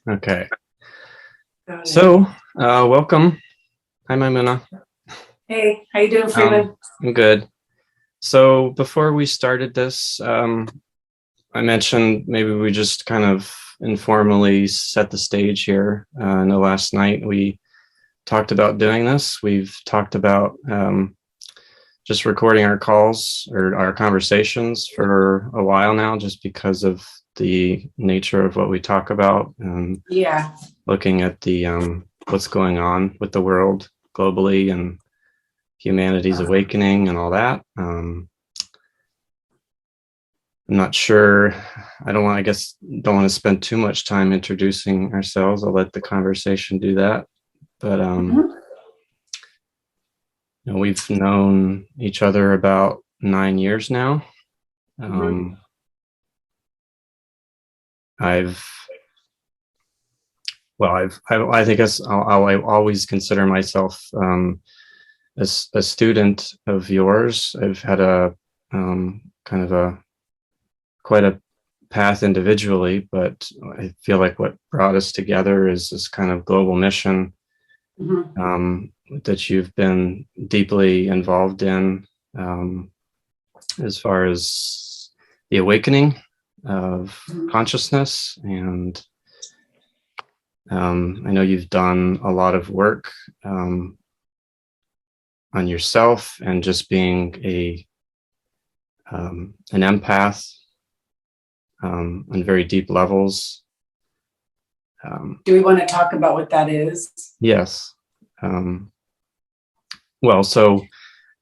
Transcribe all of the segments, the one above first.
Okay. So, welcome. Hi, Memuna. Hey, how you doing, Freeman? I'm good. So, before we started this, I mentioned maybe we just kind of informally set the stage here. I know last night we talked about doing this. We've talked about just recording our calls or our conversations for a while now, just because of the nature of what we talk about and looking at the what's going on with the world globally and humanity's awakening and all that. I'm not sure. Don't want to spend too much time introducing ourselves. I'll let the conversation do that. But we've known each other about 9 years now. I always consider myself as a student of yours. I've had a quite a path individually, but I feel like what brought us together is this kind of global mission that you've been deeply involved in, as far as the awakening of consciousness. And I know you've done a lot of work on yourself and just being an empath on very deep levels. Do we want to talk about what that is? Yes. Well, so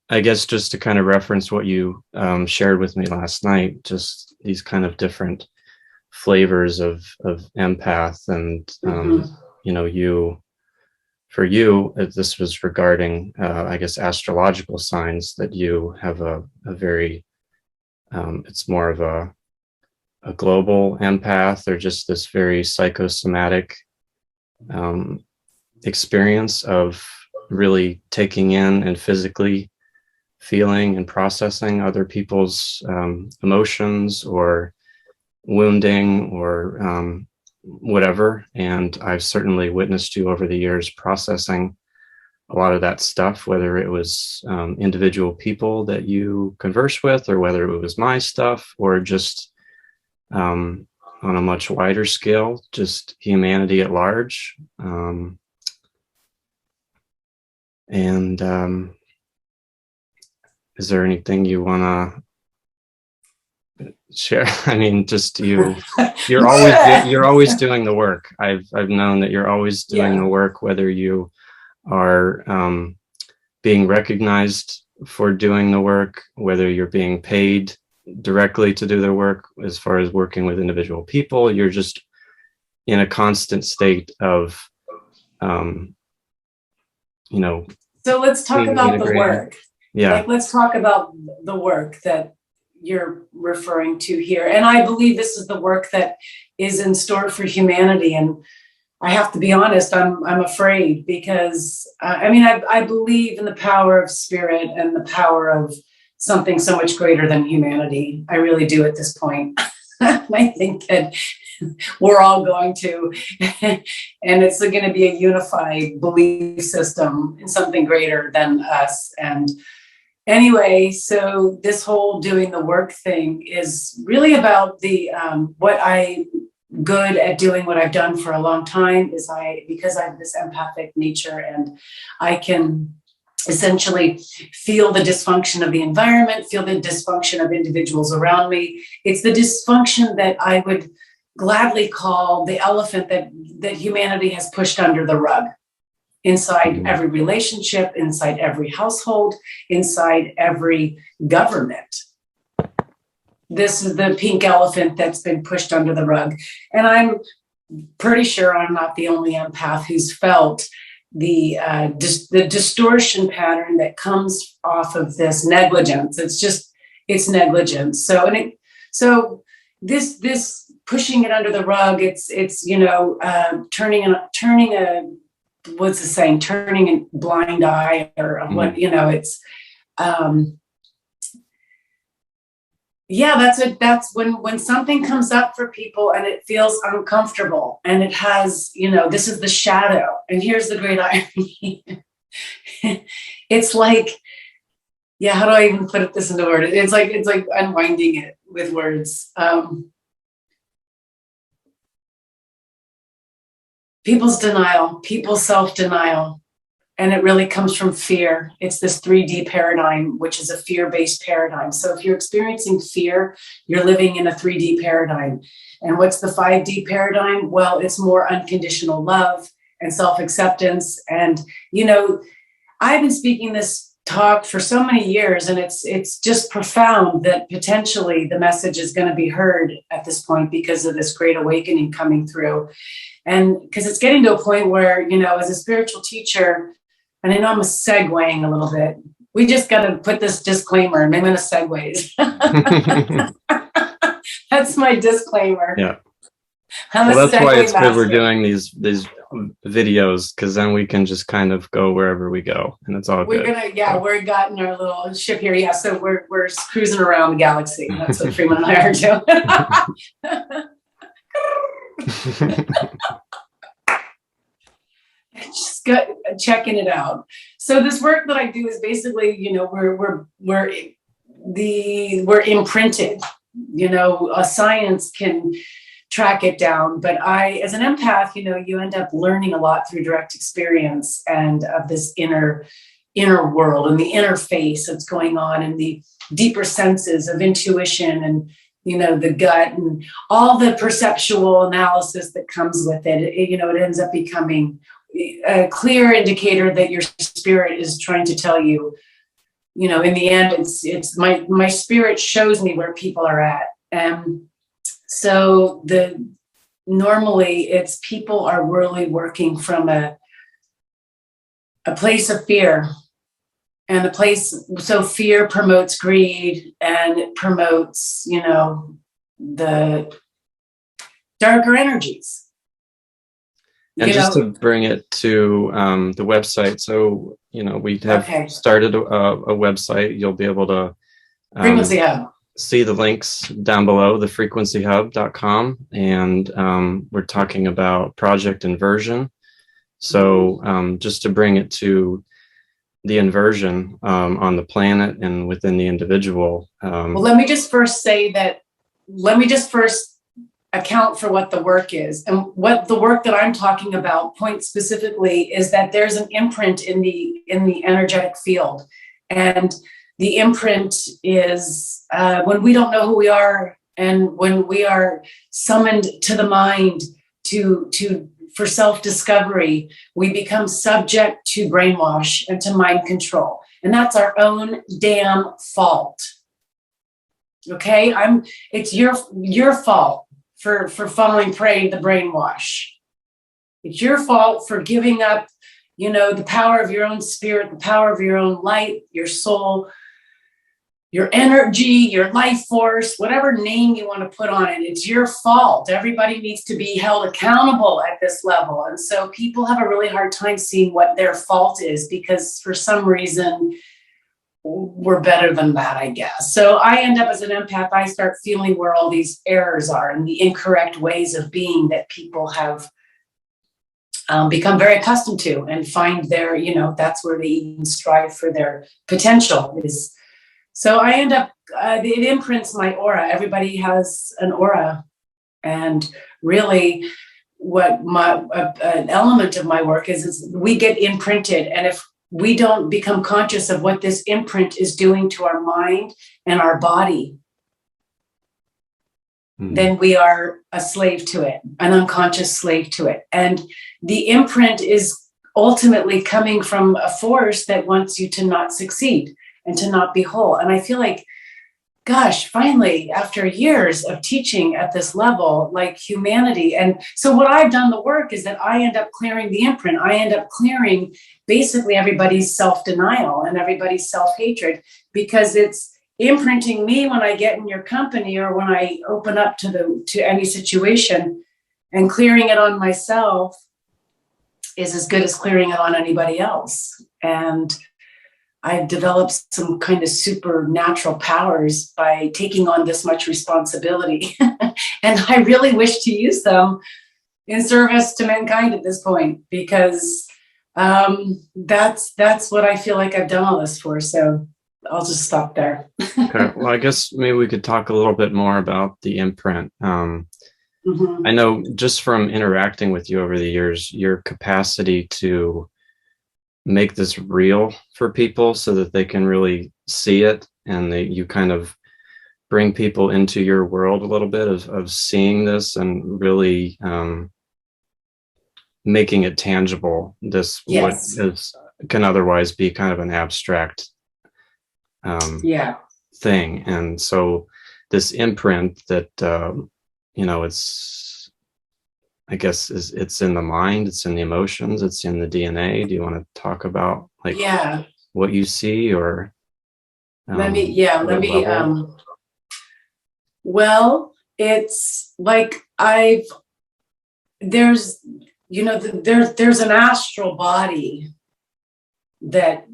I guess just to kind of reference what you shared with me last night, just these kind of different flavors of empath, and this was regarding I guess astrological signs that you have a very it's more of a global empath, or just this very psychosomatic experience of really taking in and physically feeling and processing other people's emotions or wounding or whatever. And I've certainly witnessed you over the years processing a lot of that stuff, whether it was individual people that you converse with, or whether it was my stuff, or just on a much wider scale, just humanity at large. Is there anything you want to share? I mean, just you're always doing the work. I've known that you're always doing the work, whether you are being recognized for doing the work, whether you're being paid directly to do their work. As far as working with individual people, you're just in a constant state of so let's talk about the work. Let's talk about the work that you're referring to here. And I believe this is the work that is in store for humanity. And I have to be honest, I'm afraid, because I believe in the power of spirit and the power of something so much greater than humanity. I really do at this point. I think that we're all going to, and it's going to be a unified belief system in something greater than us. And anyway, so this whole doing the work thing is really about the what I'm good at doing, what I've done for a long time, is because I have this empathic nature, and I can essentially feel the dysfunction of the environment, feel the dysfunction of individuals around me. It's the dysfunction that I would gladly call the elephant that humanity has pushed under the rug, inside every relationship, inside every household, inside every government. This is the pink elephant that's been pushed under the rug. And I'm pretty sure I'm not the only empath who's felt the distortion pattern that comes off of this negligence. It's negligence. So this pushing it under the rug, it's turning a blind eye, or what, it's Yeah, that's when something comes up for people and it feels uncomfortable and it has, this is the shadow. And here's the great irony. It's like, yeah, how do I even put this into words? It's like unwinding it with words. People's denial, people's self-denial. And it really comes from fear. It's this 3D paradigm, which is a fear-based paradigm. So if you're experiencing fear, you're living in a 3D paradigm. And what's the 5D paradigm? Well, it's more unconditional love and self-acceptance. And, I've been speaking this talk for so many years, and it's just profound that potentially the message is going to be heard at this point because of this great awakening coming through. And because it's getting to a point where, as a spiritual teacher, and I know I'm segueing a little bit, we just got to put this disclaimer, and Memuna segues. That's my disclaimer. Yeah. Well, that's why it's good we're doing these videos, because then we can just kind of go wherever we go, and it's all good. We're got in our little ship here. Yeah, so we're cruising around the galaxy. That's what Freeman and I are doing. Just checking it out. So this work that I do is basically, we're imprinted. A science can track it down, but as an empath, you end up learning a lot through direct experience and of this inner world and the interface that's going on and the deeper senses of intuition and the gut and all the perceptual analysis that comes with it. It ends up becoming a clear indicator that your spirit is trying to tell you, in the end, it's my spirit shows me where people are at. So normally it's people are really working from a place of fear, and so fear promotes greed, and it promotes, the darker energies. And just to bring it to the website, so we have started a website. You'll be able to Frequency Hub. See the links down below, thefrequencyhub.com, and we're talking about Project Inversion. So just to bring it to the inversion on the planet and within the individual. Well, let me just first account for what the work is. And what the work that I'm talking about points specifically is that there's an imprint in the energetic field. And the imprint is when we don't know who we are, and when we are summoned to the mind for self-discovery, we become subject to brainwash and to mind control. And that's our own damn fault. Okay? It's your fault for falling prey to the brainwash. It's your fault for giving up, the power of your own spirit, the power of your own light, your soul, your energy, your life force, whatever name you want to put on it. It's your fault. Everybody needs to be held accountable at this level. And so people have a really hard time seeing what their fault is, because for some reason, we're better than that, I guess. So I end up as an empath, I start feeling where all these errors are and the incorrect ways of being that people have become very accustomed to, and find their, that's where they even strive for their potential is. So I end up, it imprints my aura. Everybody has an aura. And really what an element of my work is we get imprinted. And if we don't become conscious of what this imprint is doing to our mind and our body, then we are a slave to it, an unconscious slave to it. And the imprint is ultimately coming from a force that wants you to not succeed and to not be whole. And I feel like, gosh, finally, after years of teaching at this level, like humanity. And so what I've done the work is that I end up clearing the imprint. I end up clearing basically everybody's self-denial and everybody's self-hatred, because it's imprinting me when I get in your company or when I open up to any situation, and clearing it on myself is as good as clearing it on anybody else. And I've developed some kind of supernatural powers by taking on this much responsibility. And I really wish to use them in service to mankind at this point, because that's what I feel like I've done all this for. So I'll just stop there. Okay. Well, I guess maybe we could talk a little bit more about the imprint. I know just from interacting with you over the years, your capacity to make this real for people so that they can really see it, and you kind of bring people into your world a little bit of seeing this and really making it tangible. This Yes. what is can otherwise be kind of an abstract thing. And so this imprint that it's, I guess, it's in the mind, it's in the emotions, it's in the DNA. Do you want to talk about what you see, or well, it's like there's an astral body that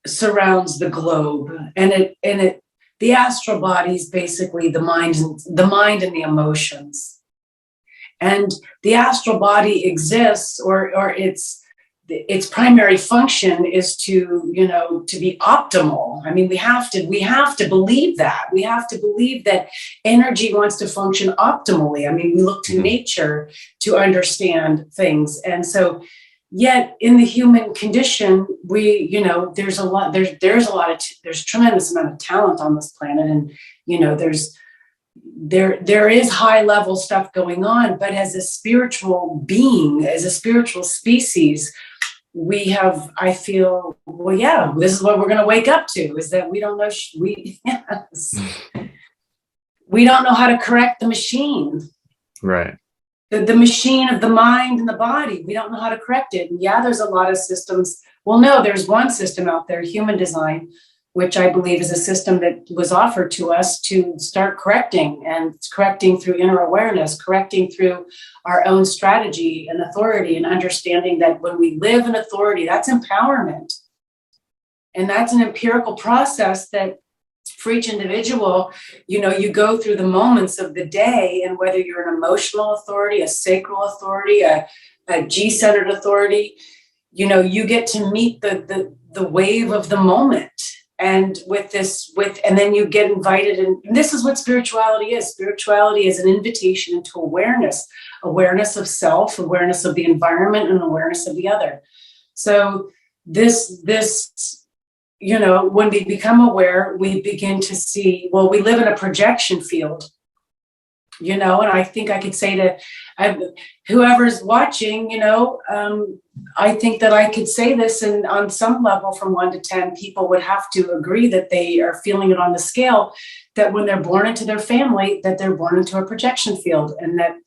surrounds the globe, and the astral body is basically the mind and the emotions. And the astral body exists, or its primary function is to be optimal. I mean, we have to believe that. We have to believe that energy wants to function optimally. I mean, we look to nature to understand things. And so, yet in the human condition, there's tremendous amount of talent on this planet. And, there is high level stuff going on, but as a spiritual being, as a spiritual species, we have, I feel, this is what we're going to wake up to, is that we don't know, we don't know how to correct the machine. Right. The machine of the mind and the body, we don't know how to correct it. And there's a lot of systems. Well, no, there's one system out there, human design, which I believe is a system that was offered to us to start correcting, and correcting through inner awareness, correcting through our own strategy and authority, and understanding that when we live in authority, that's empowerment. And that's an empirical process that for each individual, you go through the moments of the day, and whether you're an emotional authority, a sacral authority, a G-centered authority, you get to meet the wave of the moment. And and then you get invited, and this is what spirituality is. Spirituality is an invitation into awareness of self, awareness of the environment, and awareness of the other. So this, when we become aware, we begin to see, well, we live in a projection field, and I think I could say to whoever's watching, I think that I could say this, and on some level from 1 to 10, people would have to agree that they are feeling it on the scale, that when they're born into their family, that they're born into a projection field. And that,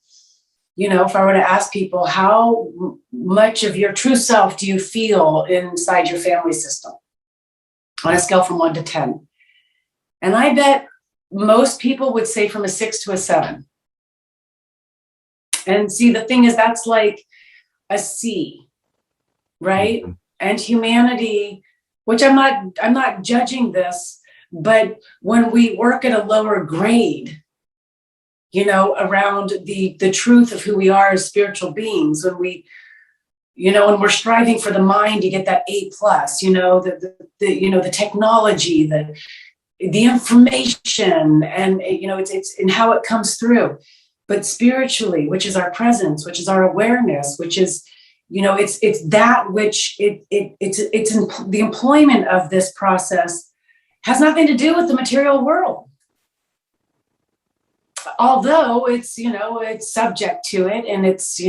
if I were to ask people, how much of your true self do you feel inside your family system on a scale from 1 to 10? And I bet most people would say from a 6 to a 7. And see, the thing is, that's like a C, right? Mm-hmm. And humanity, which I'm not judging this, but when we work at a lower grade, around the truth of who we are as spiritual beings, when we, when we're striving for the mind to get that A+, the technology, the information, and it's in how it comes through. But spiritually, which is our presence, which is our awareness, which is, it's that which the employment of this process has nothing to do with the material world. Although it's, it's subject to it, and it's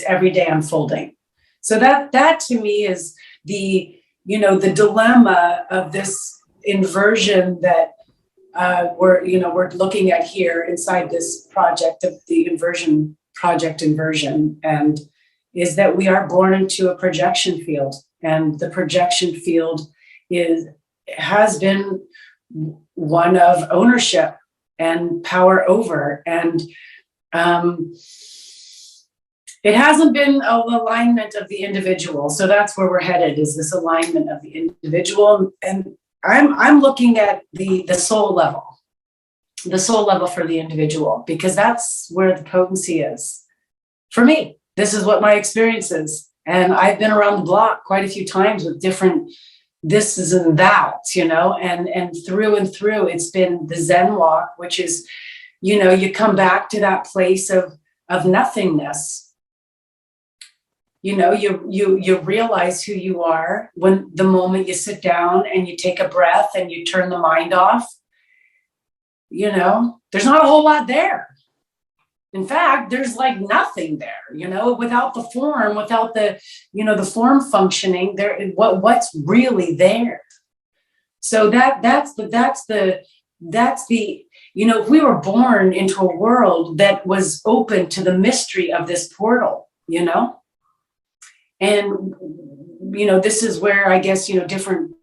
everyday unfolding. So that to me is the dilemma of this inversion that we're looking at here inside this project of the Project Inversion, and is that we are born into a projection field, and the projection field has been one of ownership and power over, and It hasn't been an alignment of the individual. So that's where we're headed, is this alignment of the individual. And I'm looking at the soul level for the individual, because that's where the potency is. For me, this is what my experience is. And I've been around the block quite a few times with different thises and thats, and through, it's been the Zen walk, which is, you come back to that place of nothingness. You realize who you are when the moment you sit down and you take a breath and you turn the mind off. There's not a whole lot there. In fact, there's like nothing there, without the form, without the, the form functioning there. What's really there? So that's the, if we were born into a world that was open to the mystery of this portal, and, this is where I guess, different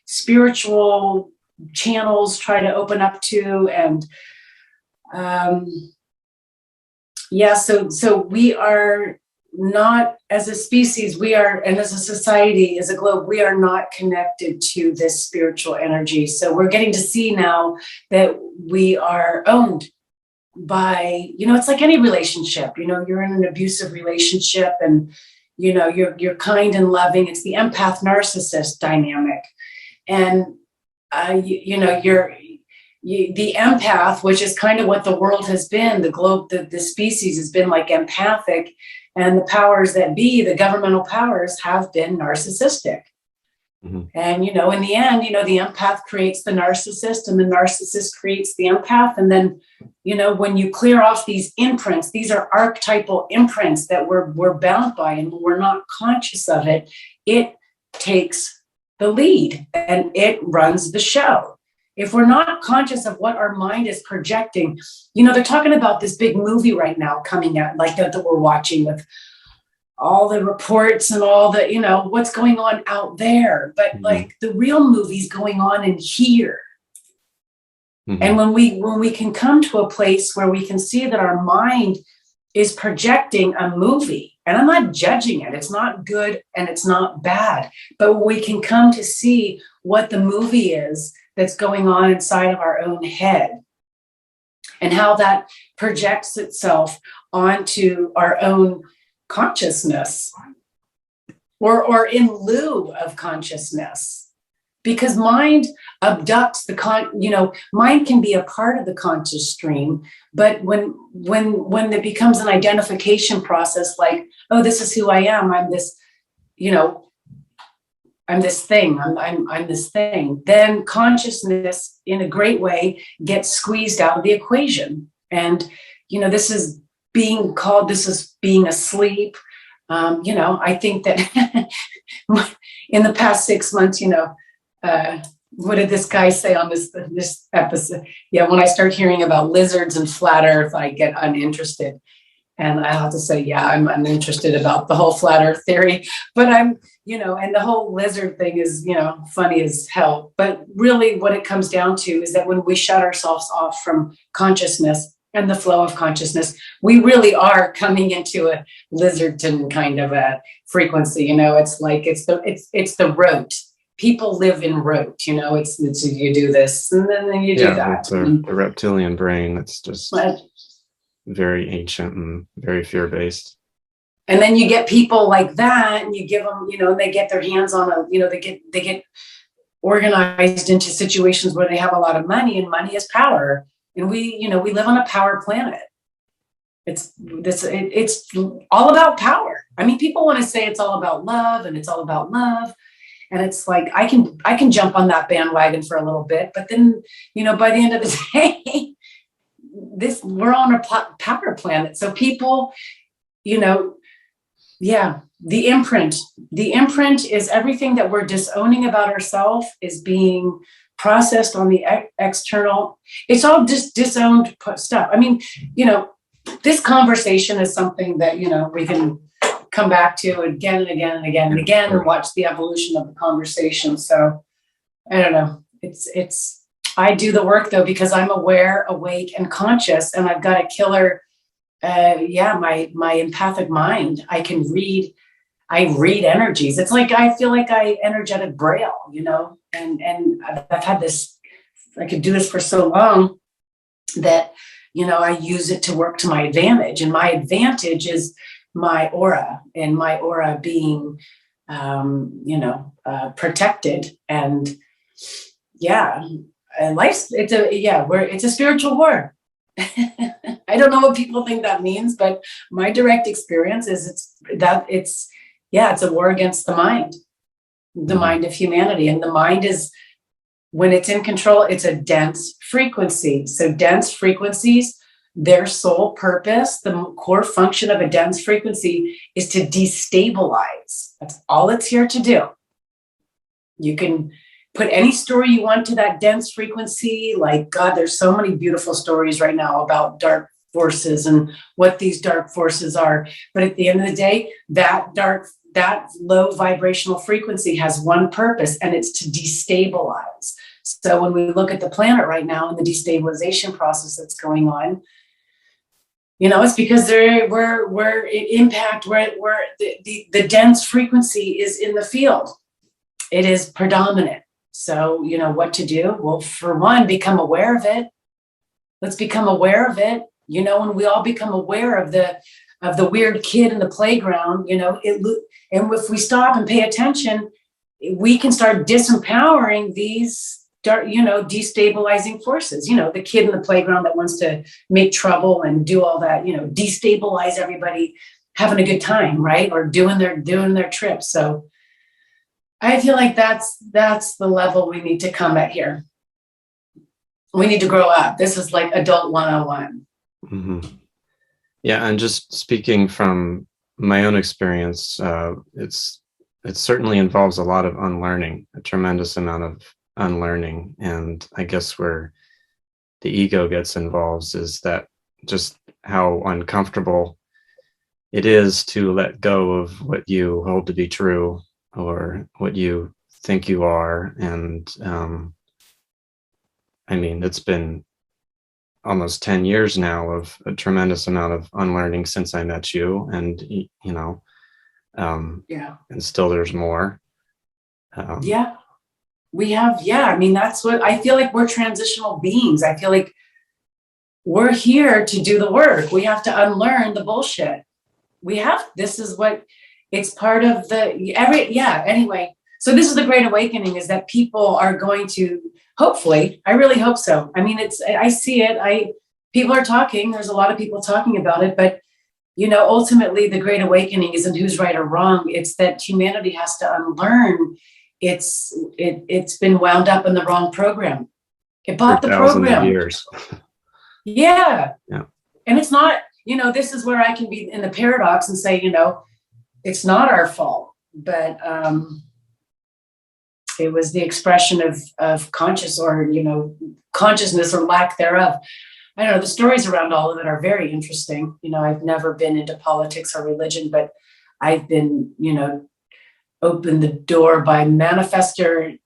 spiritual channels try to open up to. And, so we are not, as a species, and as a society, as a globe, we are not connected to this spiritual energy. So we're getting to see now that we are owned by, it's like any relationship, you're in an abusive relationship and, you're kind and loving. It's the empath narcissist dynamic. And, the empath, which is kind of what the world has been, the globe, the species has been like empathic, and the powers that be, the governmental powers, have been narcissistic. Mm-hmm. And, in the end, the empath creates the narcissist, and the narcissist creates the empath. And then, when you clear off these imprints, these are archetypal imprints that we're bound by, and we're not conscious of it, it takes the lead and it runs the show. If we're not conscious of what our mind is projecting, they're talking about this big movie right now coming out, like that we're watching, with all the reports and all the, what's going on out there. But mm-hmm. like the real movie's going on in here. Mm-hmm. And when we can come to a place where we can see that our mind is projecting a movie, and I'm not judging it, it's not good and it's not bad, but we can come to see what the movie is that's going on inside of our own head, and how that projects itself onto our own consciousness, or in lieu of consciousness. Because mind abducts mind can be a part of the conscious stream, but when it becomes an identification process, like, oh, this is who I am, I'm this, I'm this thing, I'm this thing, then consciousness in a great way gets squeezed out of the equation. And, this is being asleep. I think that in the past 6 months, what did this guy say on this episode? Yeah, when I start hearing about lizards and flat earth, I get uninterested. And I have to say, yeah, I'm uninterested about the whole flat earth theory, but and the whole lizard thing is, funny as hell. But really what it comes down to is that when we shut ourselves off from consciousness and the flow of consciousness, we really are coming into a lizardton kind of a frequency. It's like, it's the rote. People live in rote, it's you do this and then you do that. It's the reptilian brain. It's just very ancient and very fear-based. And then you get people like that, and you give them, they get their hands on they get organized into situations where they have a lot of money, and money is power. And we live on a power planet. It's all about power. I mean, people want to say it's all about love, and it's all about love. And it's like, I can jump on that bandwagon for a little bit, but then, by the end of the day, we're on a power planet. So people, the imprint is everything that we're disowning about ourselves is being processed on the external. It's all just disowned stuff. I mean, this conversation is something that, we can come back to again and again and again and again, and watch the evolution of the conversation. So I don't know. I do the work though, because I'm aware, awake, and conscious, and I've got a killer my empathic mind, I read energies. It's like, I feel like I energetic braille, and I've had this, I could do this for so long that, I use it to work to my advantage. And my advantage is my aura, and my aura being, protected. And it's a spiritual war. I don't know what people think that means, but my direct experience is it's a war against the mind of humanity. And the mind is, when it's in control, it's a dense frequency. So dense frequencies, their sole purpose, the core function of a dense frequency is to destabilize. That's all it's here to do. You can put any story you want to that dense frequency. Like, God, there's so many beautiful stories right now about dark forces and what these dark forces are. But at the end of the day, that low vibrational frequency has one purpose, and it's to destabilize. So when we look at the planet right now and the destabilization process that's going on, it's because the dense frequency is in the field. It is predominant. So, what to do? Well, for one, become aware of it. Let's become aware of it. When we all become aware of the weird kid in the playground, and if we stop and pay attention, we can start disempowering these destabilizing forces. The kid in the playground that wants to make trouble and do all that, destabilize everybody having a good time, right? Or doing their trip. So I feel like that's the level we need to come at here. We need to grow up. This is like adult 101. Mm-hmm. Yeah. And just speaking from my own experience, it certainly involves a lot of unlearning, a tremendous amount of unlearning. And I guess where the ego gets involved is that just how uncomfortable it is to let go of what you hold to be true or what you think you are. And it's been almost 10 years now of a tremendous amount of unlearning since I met you. And, and still there's more. We have, that's what I feel like. We're transitional beings. I feel like we're here to do the work. We have to unlearn the bullshit. This is what it's part of anyway. So this is the Great Awakening, is that people are going to, hopefully, I really hope so. I see it. People are talking. There's a lot of people talking about it, but ultimately the Great Awakening isn't who's right or wrong. It's that humanity has to unlearn. It's been wound up in the wrong program. It bought the program. Years. Yeah. And it's not, this is where I can be in the paradox and say, it's not our fault, but it was the expression of consciousness or lack thereof. I don't know, the stories around all of it are very interesting. I've never been into politics or religion, but I've been, opened the door by manifestor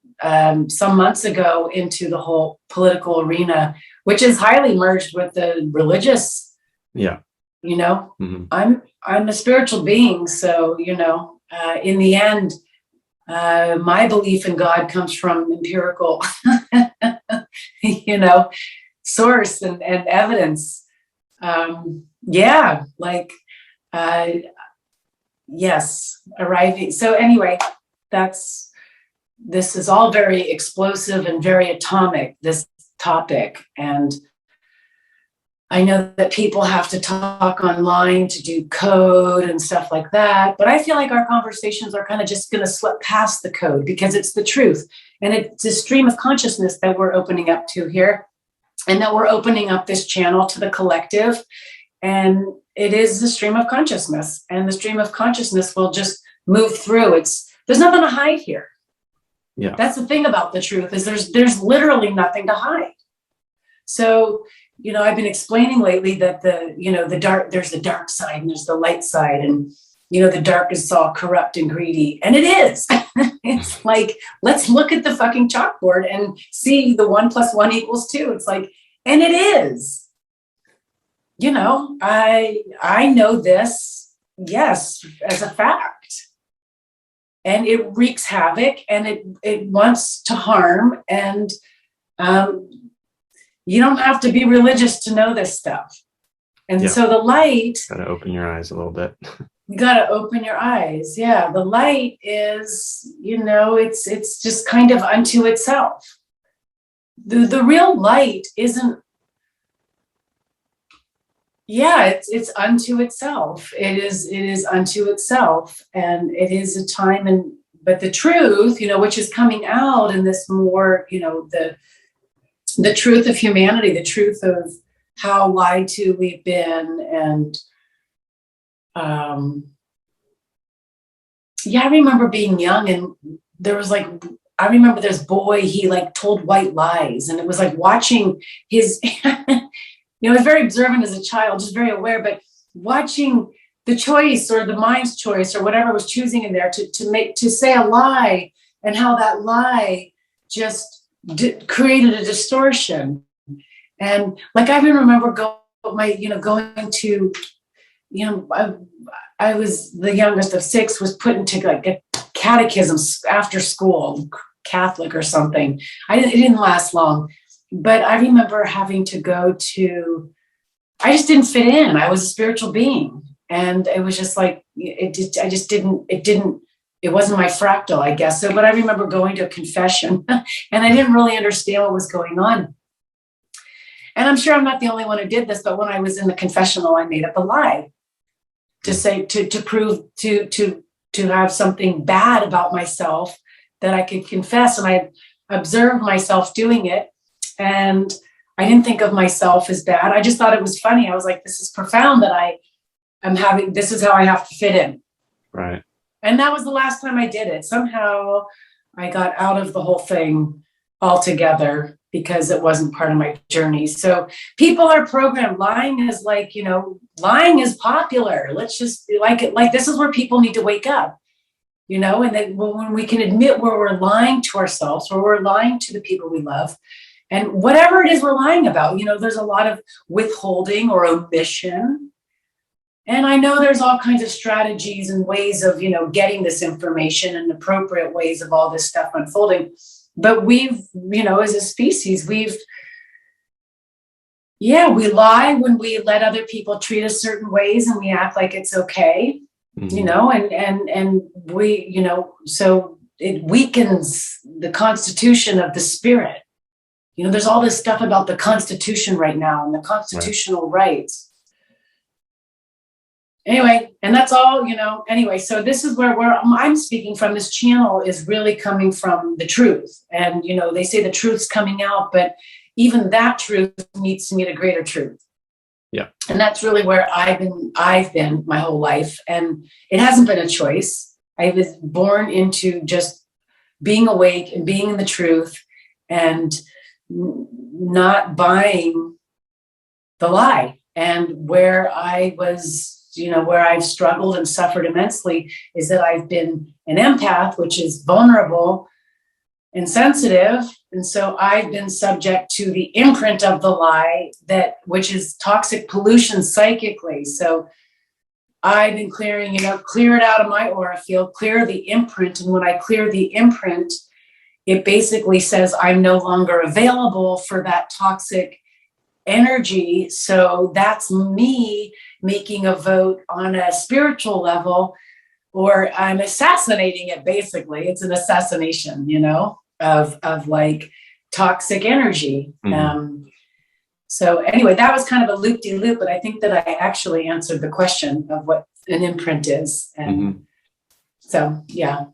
some months ago into the whole political arena, which is highly merged with the religious. Yeah. Mm-hmm. I'm a spiritual being. So, in the end, my belief in God comes from empirical, source and evidence. Yes, arriving. So anyway, this is all very explosive and very atomic, this topic. And I know that people have to talk online to do code and stuff like that, but I feel like our conversations are kind of just going to slip past the code because it's the truth. And it's a stream of consciousness that we're opening up to here, and that we're opening up this channel to the collective. And it is the stream of consciousness, and the stream of consciousness will just move through. There's nothing to hide here. Yeah. That's the thing about the truth, is there's literally nothing to hide. So, I've been explaining lately that there's the dark side and there's the light side, and, the dark is all corrupt and greedy, and it is. It's like, let's look at the fucking chalkboard and see the 1 + 1 = 2. It's like, and it is. I know this, yes, as a fact. And it wreaks havoc, and it wants to harm. And you don't have to be religious to know this stuff. And so the light, got to open your eyes a little bit. You got to open your eyes. Yeah. The light is, it's just kind of unto itself. The real light isn't, it's unto itself. It is unto itself. And it is a time, but the truth, which is coming out in this more, the truth of humanity, the truth of how lied to we've been. And I remember being young, and there was I remember this boy, he told white lies, and it was like watching his, I was very observant as a child, just very aware, but watching the choice or the mind's choice or whatever was choosing in there to say a lie, and how that lie just created a distortion. And I even remember going to, I was the youngest of 6, was put into a catechism after school, Catholic or something. It didn't last long, but I remember having to go to, I just didn't fit in. I was a spiritual being, and it was just it wasn't my fractal, I guess. So, but I remember going to a confession and I didn't really understand what was going on. And I'm sure I'm not the only one who did this, but when I was in the confessional, I made up a lie to say, to prove, to have something bad about myself that I could confess. And I observed myself doing it, and I didn't think of myself as bad. I just thought it was funny. I was like, this is profound that this is how I have to fit in. Right. And that was the last time I did it. Somehow I got out of the whole thing altogether because it wasn't part of my journey. So people are programmed. Lying is lying is popular. Let's just this is where people need to wake up, and then when we can admit where we're lying to ourselves, where we're lying to the people we love, and whatever it is we're lying about, there's a lot of withholding or omission. And I know there's all kinds of strategies and ways of, getting this information and appropriate ways of all this stuff unfolding. But we've, as a species, we lie when we let other people treat us certain ways, and we act like it's okay, and we, so it weakens the constitution of the spirit. There's all this stuff about the Constitution right now and the constitutional rights. Anyway, and that's all, anyway, so this is where I'm speaking from. This channel is really coming from the truth. And, they say the truth's coming out, but even that truth needs to meet a greater truth. Yeah. And that's really where I've been my whole life. And it hasn't been a choice. I was born into just being awake and being in the truth and not buying the lie. And where I was, where I've struggled and suffered immensely is that I've been an empath, which is vulnerable and sensitive. And so I've been subject to the imprint of the lie, which is toxic pollution psychically. So I've been clearing, clear it out of my aura field, clear the imprint. And when I clear the imprint, it basically says I'm no longer available for that toxic energy. So that's me making a vote on a spiritual level, or I'm assassinating it. Basically, it's an assassination, of toxic energy. Mm-hmm. So anyway, that was kind of a loop-de-loop, but I think that I actually answered the question of what an imprint is. And so, yeah.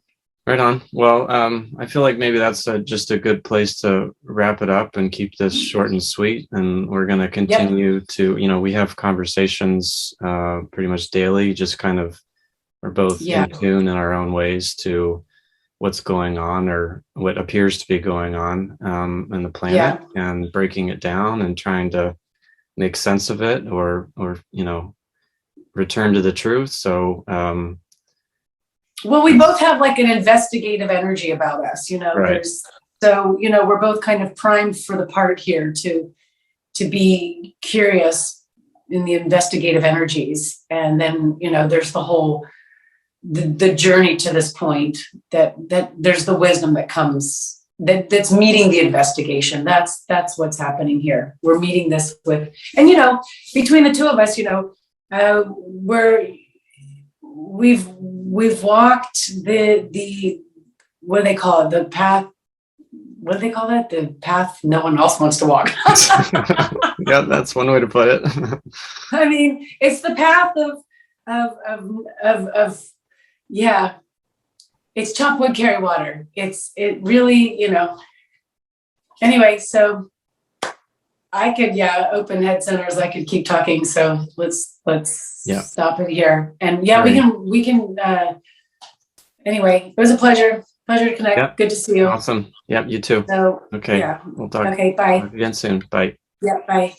Right on. Well, I feel like maybe that's just a good place to wrap it up and keep this short and sweet. And we're going to continue to, we have conversations pretty much daily, just kind of, we're both in tune in our own ways to what's going on or what appears to be going on in the planet, and breaking it down and trying to make sense of it or return to the truth. So, well, we both have an investigative energy about us, Right. We're both kind of primed for the part here to be curious investigative energies. And then, there's the whole, the journey to this point that there's the wisdom that comes that's meeting the investigation. That's what's happening here. We're meeting this with, and between the two of us, we've walked the what do they call it? The path. What do they call that? The path no one else wants to walk. Yeah, that's one way to put it. I mean, it's the path of yeah. It's chop wood, carry water. It really, Anyway, so I could, open head centers. I could keep talking. So let's stop it here. And we can. Anyway, it was a pleasure. Pleasure to connect. Yep. Good to see you. Awesome. Yep, you too. So, okay. Yeah. We'll talk. Okay. Bye. Talk again soon. Bye. Yep. Bye.